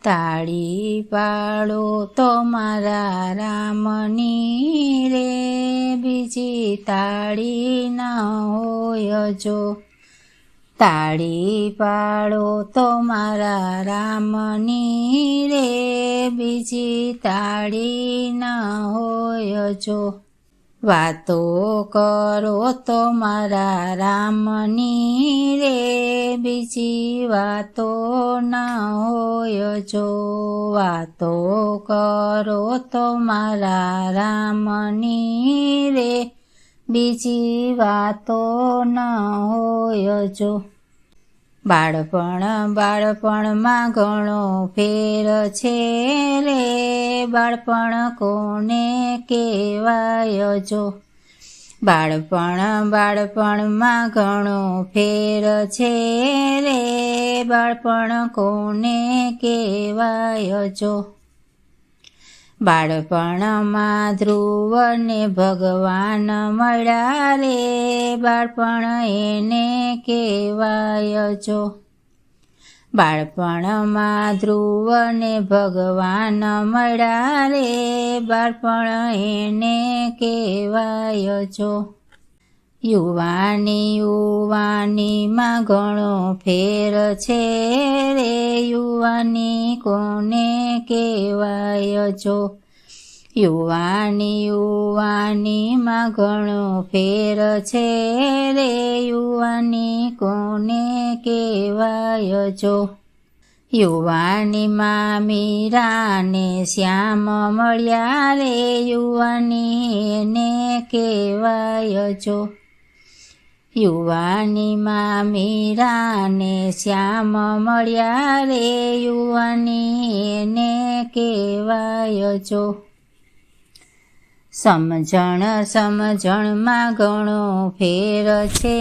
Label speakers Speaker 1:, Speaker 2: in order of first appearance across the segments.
Speaker 1: તાળી પાડો તો મારા રામની રે, બીજી તાળી ન હોય જો. તાળી પાડો તો મારા રામની રે, બીજી તાળી ન હોય જો. વાતો કરો તો મારા રામની રે, બીજી વાતો ન હોય જો. વાતો કરો તો મારા રામની રે, બીજી વાતો ન હોય જો. બાળપણમાં ઘણો ફેર છે રે, બાળપણ કોને કહેવાય જો. બાળપણમાં ઘણો ફેર છે રે, બાળપણ કોને કહેવાય જો. બાળપણમાં ધ્રુવ ને ભગવાન મળ્યા રે, બાળપણ એને કહેવાય જો. બાળપણમાં ધ્રુવ ને ભગવાન મળ્યા રે, બાળપણ એને કહેવાય જો. યુવાનીમાં ઘણો ફેર છે રે, યુવાની કોને કહેવાય જો. યુવાનીમાં ઘણો ફેર છે રે, યુવાની કોને કહેવાય જો. યુવાનીમાં મીરા ને શ્યામ મળ્યા રે, યુવાની એને કહેવાય જો. યુવાનીમાં મીરા ને શ્યામ મળ્યા રે, યુવાની એને કહેવાય જો. સમજણમાં ઘણો ફેર છે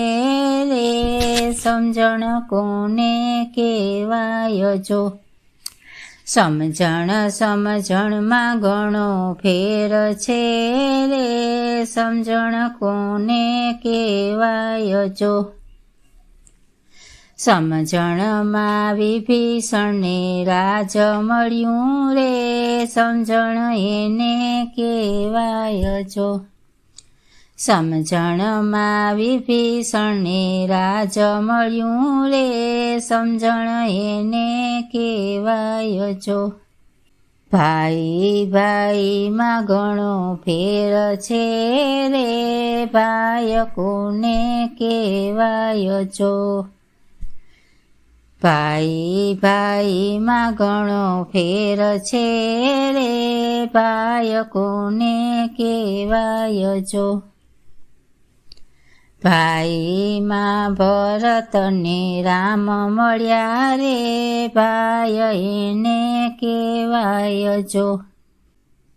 Speaker 1: રે, સમજણ કોને કહેવાય જો. સમજણમાં ઘણો ફેર છે રે, સમજણ કોને કહેવાય જો. સમજણમાં વિભીષણને રાજ મળ્યું રે, સમજણ એને કહેવાય જો. સમજણમાં વિભીષણને રાજ મળ્યું રે, સમજણ એને કહેવાય જો. ભાઈમાં ઘણો ફેર છે રે, ભાઈ કોને કહેવાય જો. ભાઈમાં ઘણો ફેર છે રે, ભાઈ કોને કહેવાય જો. ભાઈમાં ભરત ને રામ મળ્યા રે, ભાઈ એને કહેવાય જો.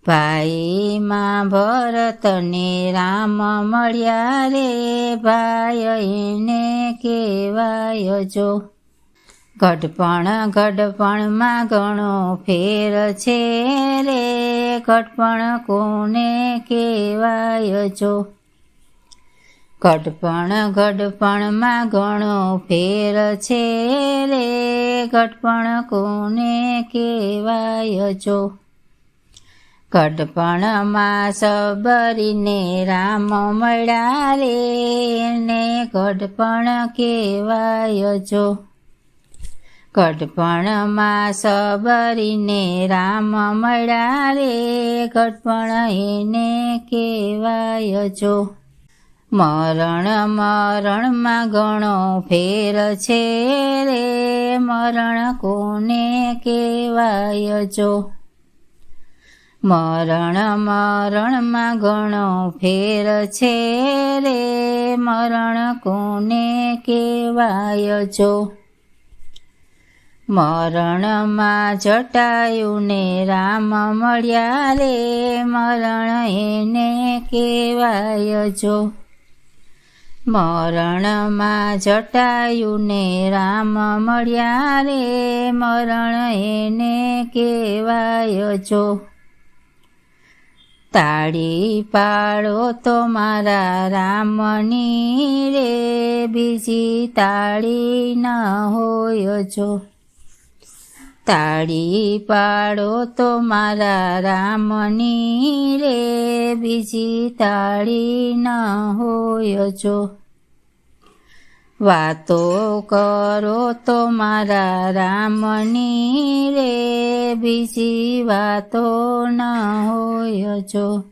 Speaker 1: ભાઈમાં ભરત ને રામ મળ્યા રે, ભાઈ એને કહેવાય જો. ગઢપણમાં ઘણો ફેર છે રે, ગઢપણ કોને કહેવાય જો. ગઢપણમાં ઘણો ફેર છે રે, ગઢપણ કોને કહેવાય જો. ગઢપણમાં સબરીને રામ મળ્યા રે, એને ગઢપણ કહેવાય જો. ગઢપણમાં સબરીને રામ મળ્યા રે, ગઢપણ એને કહેવાય જો. મરણમાં ઘણો ફેર છે રે, મરણ કોને કહેવાય જો. મરણમાં ઘણો ફેર છે રે, મરણ કોને કહેવાય જો. મરણમાં જટાયુને રામ મળ્યા રે, મરણ એને કહેવાય જો. મરણમાં જટાયુને રામ મળ્યા રે, મરણ એને કહેવાય જો. તાળી પાડો તો મારા રામની રે, બીજી તાળી ન હોય જો. તાળી પાડો તો મારા રામની રે, બીજી તાળી ન હોય જો. વાતો કરો તો મારા રામની રે, બીજી વાતો ન હોય જો.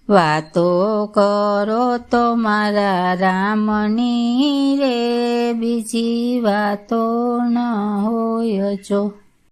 Speaker 1: વાતો કરો તો મારા રામની રે, બીજી વાતો ન હોય જો.